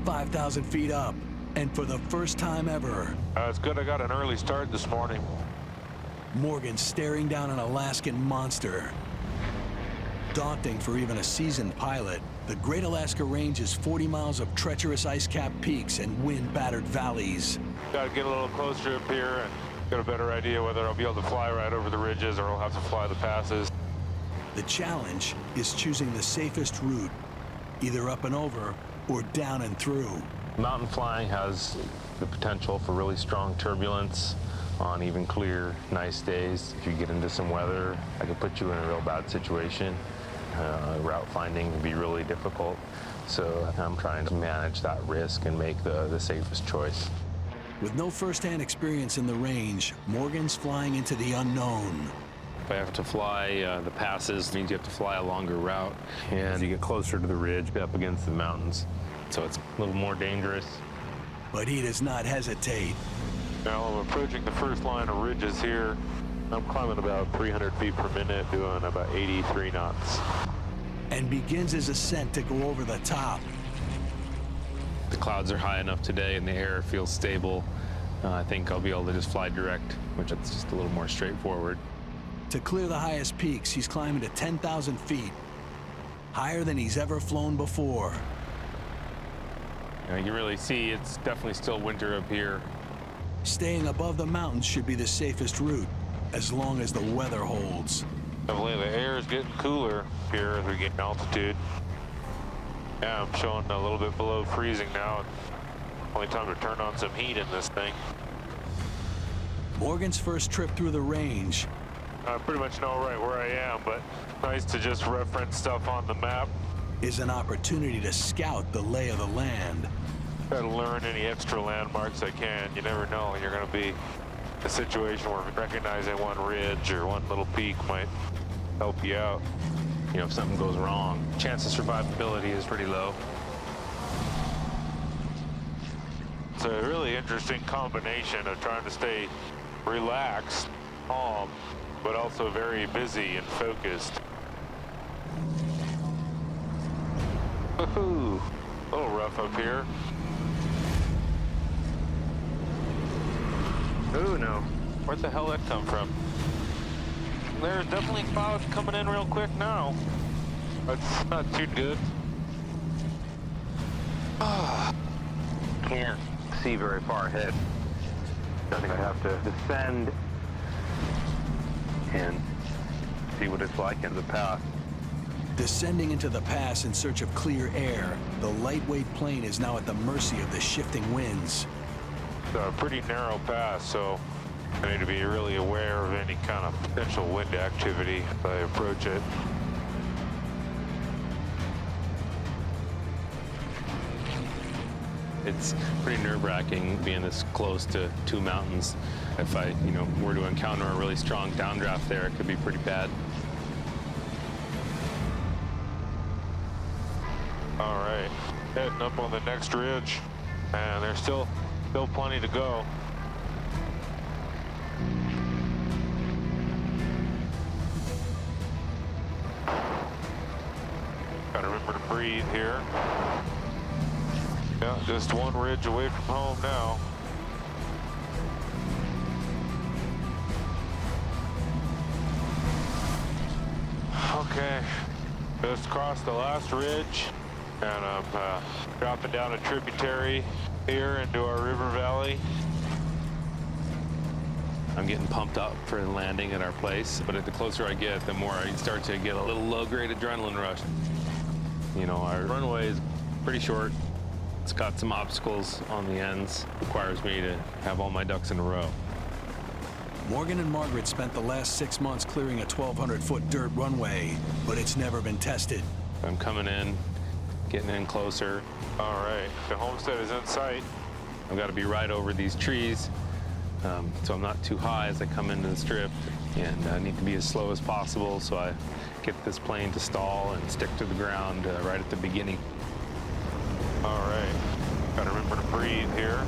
5,000 feet up, and for the first time ever, It's good I got an early start this morning. Morgan's staring down an Alaskan monster. Daunting for even a seasoned pilot, the Great Alaska Range is 40 miles of treacherous ice-capped peaks and wind-battered valleys. Got to get a little closer up here and get a better idea whether I'll be able to fly right over the ridges or I'll have to fly the passes. The challenge is choosing the safest route, either up and over or down and through. Mountain flying has the potential for really strong turbulence on even clear, nice days. If you get into some weather, I could put you in a real bad situation. Route finding can be really difficult. So I'm trying to manage that risk and make the safest choice. With no first-hand experience in the range, Morgan's flying into the unknown. If I have to fly the passes, it means you have to fly a longer route. And you get closer to the ridge, up against the mountains. So it's a little more dangerous. But he does not hesitate. Now I'm approaching the first line of ridges here. I'm climbing about 300 feet per minute, doing about 83 knots. And begins his ascent to go over the top. The clouds are high enough today and the air feels stable. I think I'll be able to just fly direct, which is just a little more straightforward. To clear the highest peaks, he's climbing to 10,000 feet, higher than he's ever flown before. You can really see it's definitely still winter up here. Staying above the mountains should be the safest route, as long as the weather holds. Definitely the air is getting cooler here as we get altitude. Yeah, I'm showing a little bit below freezing now. Only time to turn on some heat in this thing. Morgan's first trip through the range. I pretty much know right where I am, but nice to just reference stuff on the map. Is an opportunity to scout the lay of the land. Try to learn any extra landmarks I can. You never know when you're going to be in a situation where recognizing one ridge or one little peak might help you out. You know, if something goes wrong, chance of survivability is pretty low. It's a really interesting combination of trying to stay relaxed, calm, but also very busy and focused. Woohoo! A little rough up here. Oh no, where'd the hell that come from? There's definitely clouds coming in real quick now. That's not too good. Can't see very far ahead. I think I have to descend and see what it's like in the pass. Descending into the pass in search of clear air, the lightweight plane is now at the mercy of the shifting winds. It's a pretty narrow pass, so I need to be really aware of any kind of potential wind activity as I approach it. It's pretty nerve-wracking being this close to two mountains. If I, were to encounter a really strong downdraft there, it could be pretty bad. All right, heading up on the next ridge, and there's still plenty to go. Gotta remember to breathe here. Yeah, just one ridge away from home now. Okay, just crossed the last ridge, and I'm dropping down a tributary here into our river valley. I'm getting pumped up for the landing at our place, but the closer I get, the more I start to get a little low-grade adrenaline rush. Our runway is pretty short. It's got some obstacles on the ends. Requires me to have all my ducks in a row. Morgan and Margaret spent the last 6 months clearing a 1,200-foot dirt runway, but it's never been tested. I'm coming in, getting in closer. All right, the homestead is in sight. I've got to be right over these trees, so I'm not too high as I come into the strip, and I need to be as slow as possible so I get this plane to stall and stick to the ground right at the beginning. All right, gotta remember to breathe here.